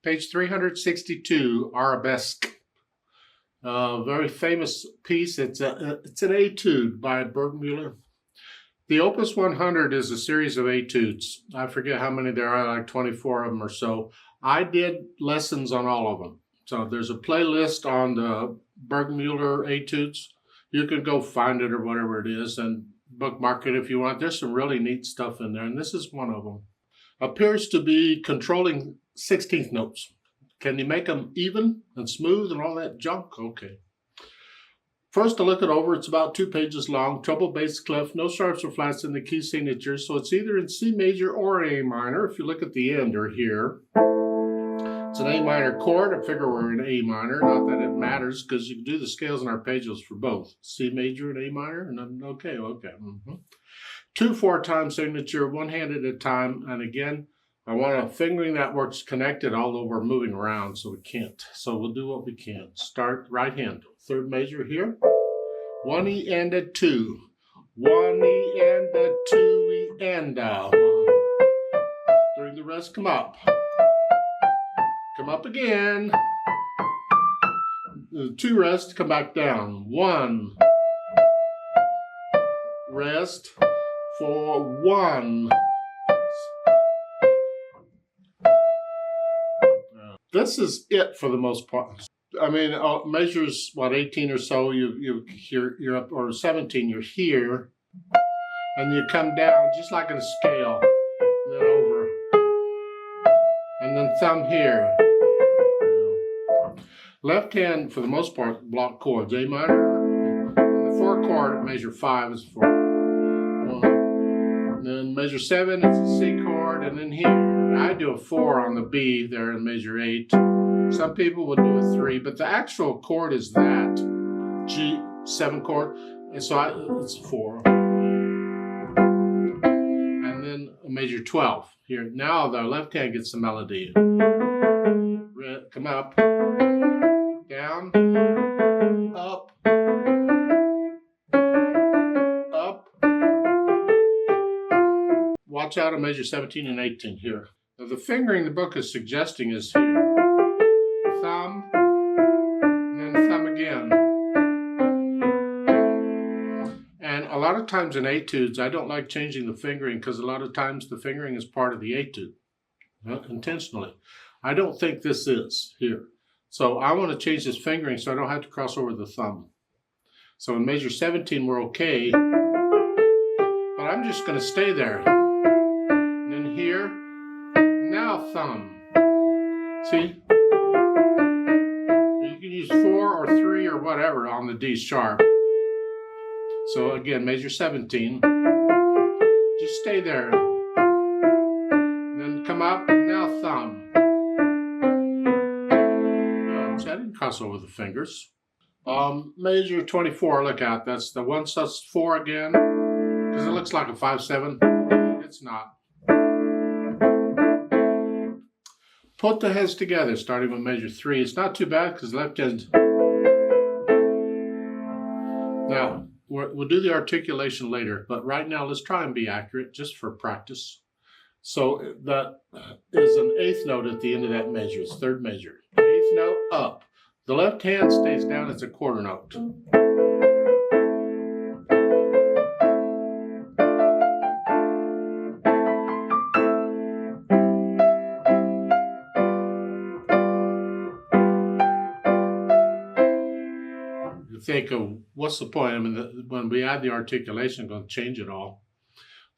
Page 362, Arabesque. Very famous piece. It's an etude by Burgmüller. The Opus 100 is a series of etudes. I forget how many there are, like 24 of them or so. I did lessons on all of them. So there's a playlist on the Burgmüller etudes. You can go find it or whatever it is and bookmark it if you want. There's some really neat stuff in there, and this is one of them. Appears to be controlling 16th notes. Can you make them even and smooth and all that junk? Okay. First, to look it over, it's about 2 pages long. Treble, bass, clef, no sharps or flats in the key signature, so it's either in C major or A minor. If you look at the end or here, it's an A minor chord. I figure we're in A minor. Not that it matters, because you can do the scales and arpeggios for both. C major and A minor, and I'm okay. 2 4-time signature, one hand at a time, and again, I want a fingering that works connected, although we're moving around, so we can't. So we'll do what we can. Start right hand, 3rd major here. 1 E and a 2. 1 E and a 2 E and a 1. During the rest, come up. Come up again. 2 rest, come back down. 1. Rest for 1. This is it for the most part. I mean, measures, what, 18 or so, you're up, or 17, you're here, and you come down just like in a scale, and then over, and then thumb here. Left hand, for the most part, block chords. A minor, and the 4 chord at measure 5 is 4. And then measure 7, it's a C chord, and then here, I do a 4 on the B there in measure 8. Some people would do a 3, but the actual chord is that G7 chord, and so it's 4. And then a measure 12 here. Now the left hand gets the melody. Come up, down, up, up. Watch out on measure 17 and 18 here. Now the fingering the book is suggesting is here. Thumb, and then thumb again. And a lot of times in etudes, I don't like changing the fingering because a lot of times the fingering is part of the etude, intentionally. I don't think this is here. So I want to change this fingering so I don't have to cross over the thumb. So in measure 17, we're okay, but I'm just going to stay there. And then here, now thumb. See? You can use 4 or 3 or whatever on the D sharp. So again, measure 17. Just stay there. And then come up, and now thumb. Oh, so I didn't cross over the fingers. Measure 24, look out. That's the 1 sus 4 again. Because it looks like a 5/7. It's not. Put the heads together, starting with measure 3. It's not too bad because left hand. Now, we'll do the articulation later, but right now let's try and be accurate just for practice. So that is an 8th note at the end of that measure. It's 3rd measure. 8th note up. The left hand stays down as a quarter note. Think of what's the point? I mean, when we add the articulation, I'm going to change it all.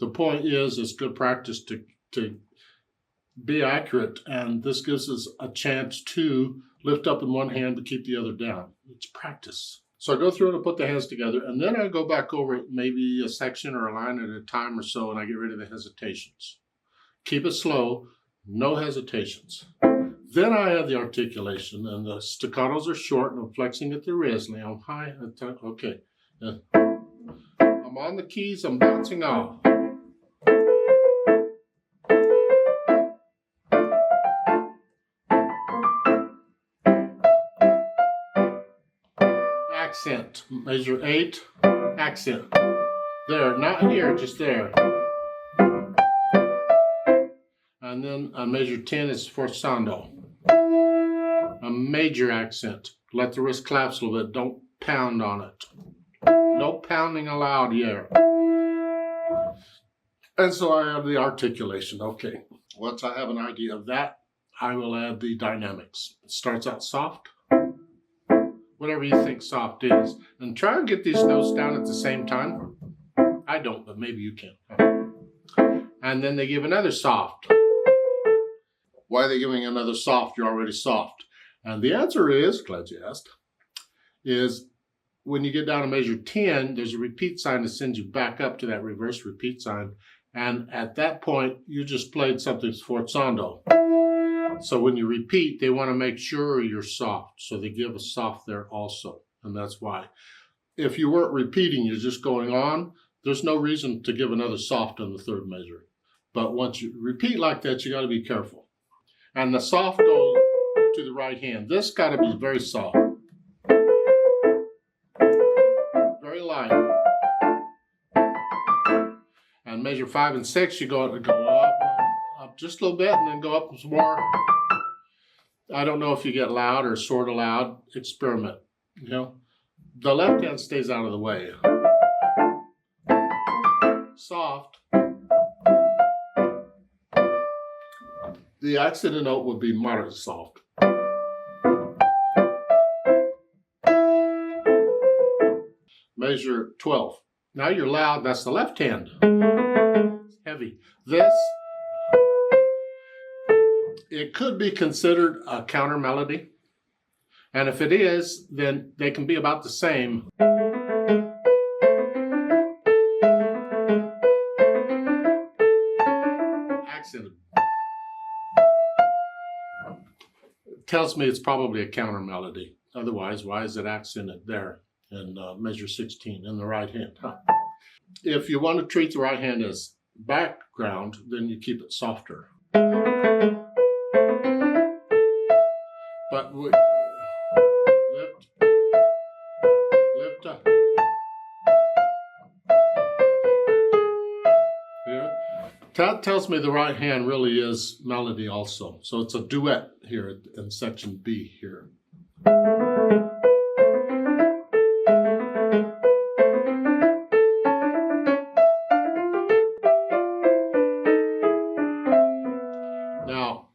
The point is, it's good practice to be accurate, and this gives us a chance to lift up in one hand but keep the other down. It's practice. So I go through and I put the hands together, and then I go back over it maybe a section or a line at a time or so, and I get rid of the hesitations. Keep it slow, no hesitations. Then I have the articulation, and the staccatos are short, and I'm flexing at the wrist. Now I'm high, okay. I'm on the keys, I'm bouncing off. Accent, measure 8, accent. There, not here, just there. And then on measure 10 is forzando. A major accent. Let the wrist collapse a little bit. Don't pound on it. No pounding allowed here. And so I have the articulation. Okay, once I have an idea of that, I will add the dynamics. It starts out soft, whatever you think soft is. And try and get these notes down at the same time. I don't, but maybe you can. And then they give another soft. Why are they giving another soft? You're already soft. And the answer is, glad you asked, is when you get down to measure 10, there's a repeat sign that sends you back up to that reverse repeat sign. And at that point, you just played something sforzando. So when you repeat, they want to make sure you're soft. So they give a soft there also. And that's why. If you weren't repeating, you're just going on, there's no reason to give another soft on the third measure. But once you repeat like that, you got to be careful. And the soft goes to the right hand. This got to be very soft. Very light. And measure 5 and 6, you go up just a little bit and then go up some more. I don't know if you get loud or sort of loud. Experiment. You know, the left hand stays out of the way. Soft. The accented note would be moderate soft. Measure 12. Now you're loud, that's the left hand. It's heavy. This, it could be considered a counter melody. And if it is, then they can be about the same. Accented. It tells me it's probably a counter melody. Otherwise, why is it accented there in measure 16 in the right hand? If you want to treat the right hand as background, then you keep it softer. But lift up. Here. That tells me the right hand really is melody also. So it's a duet here in section B here. Now,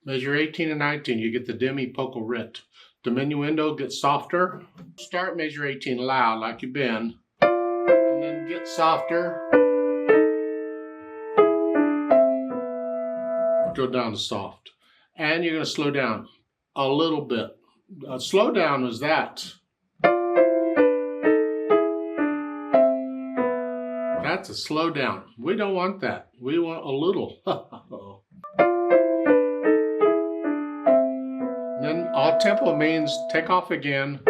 measure 18 and 19, you get the demi poco rit. Diminuendo gets softer. Start measure 18 loud like you've been, and then get softer. Go down to soft. And you're going to slow down a little bit. Slow down is that. That's a slow down. We don't want that. We want a little. Then odd tempo means take off again,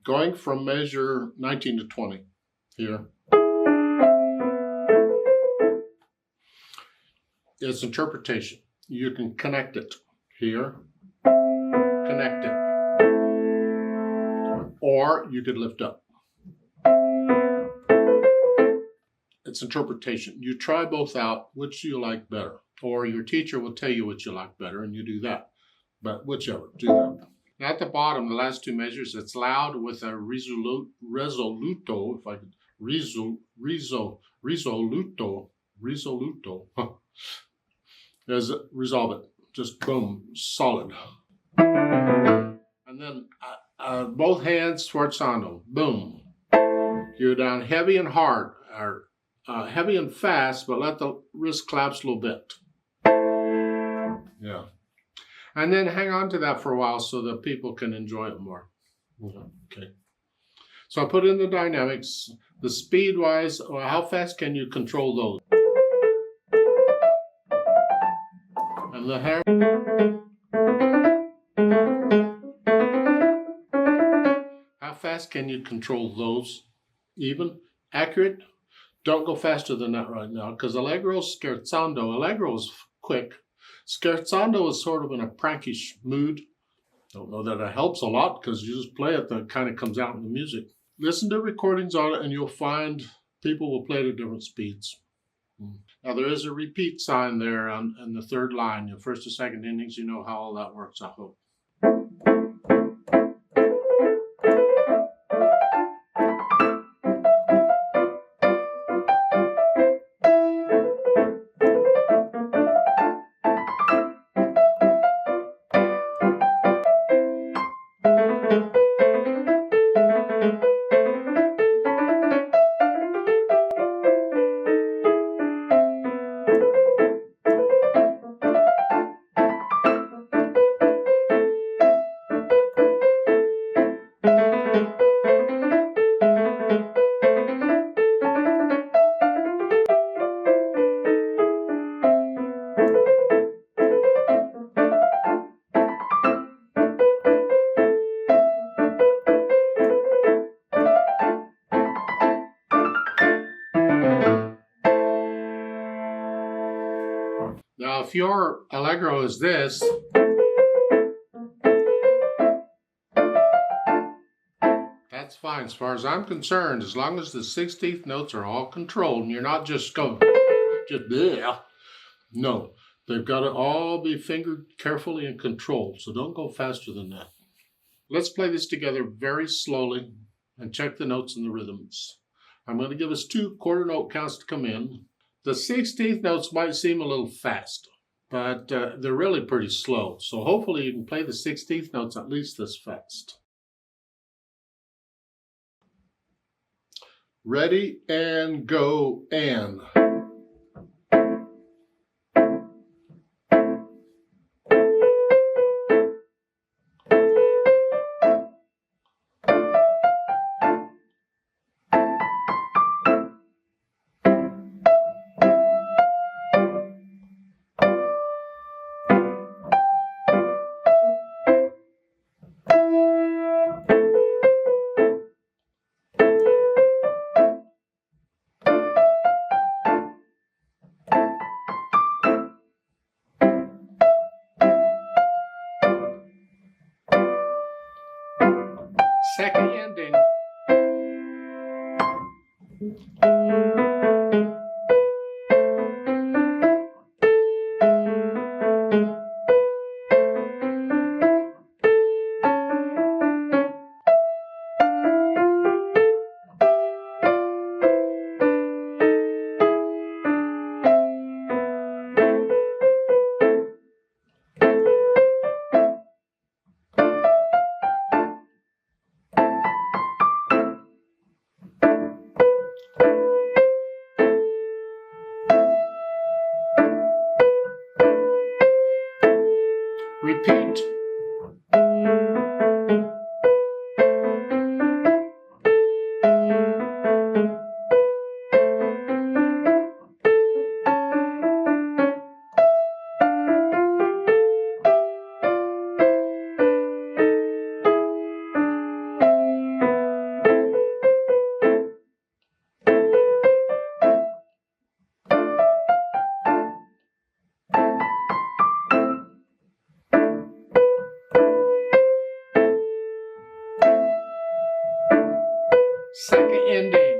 going from measure 19 to 20 here. It's interpretation. You can connect it here, connect it, or you could lift up. It's interpretation. You try both out, which you like better, or your teacher will tell you what you like better, and you do that. But whichever, do that. Now at the bottom, the last two measures, it's loud with a risoluto, if I could, risoluto. There's resolve it, just boom, solid. And then both hands, sforzando, boom. You're down heavy and hard, or heavy and fast, but let the wrist collapse a little bit. Yeah. And then hang on to that for a while so that people can enjoy it more. Okay. So I put in the dynamics, the speed-wise, how fast can you control those? And the hair. How fast can you control those? Even? Accurate? Don't go faster than that right now, because Allegro, scherzando. Allegro is quick. Scherzando is sort of in a prankish mood. Don't know that it helps a lot because you just play it, that kind of comes out in the music. Listen to recordings on it and you'll find people will play it at different speeds. Now there is a repeat sign there on the third line. Your first or second endings, you know how all that works, I hope. Now, if your allegro is this, that's fine as far as I'm concerned, as long as the 16th notes are all controlled and you're not just going, just bleh. No, they've got to all be fingered carefully and controlled, so don't go faster than that. Let's play this together very slowly and check the notes and the rhythms. I'm going to give us 2 quarter note counts to come in. The 16th notes might seem a little fast, but they're really pretty slow. So hopefully you can play the 16th notes at least this fast. Ready and go and. Second ending. Repeat. Second ending.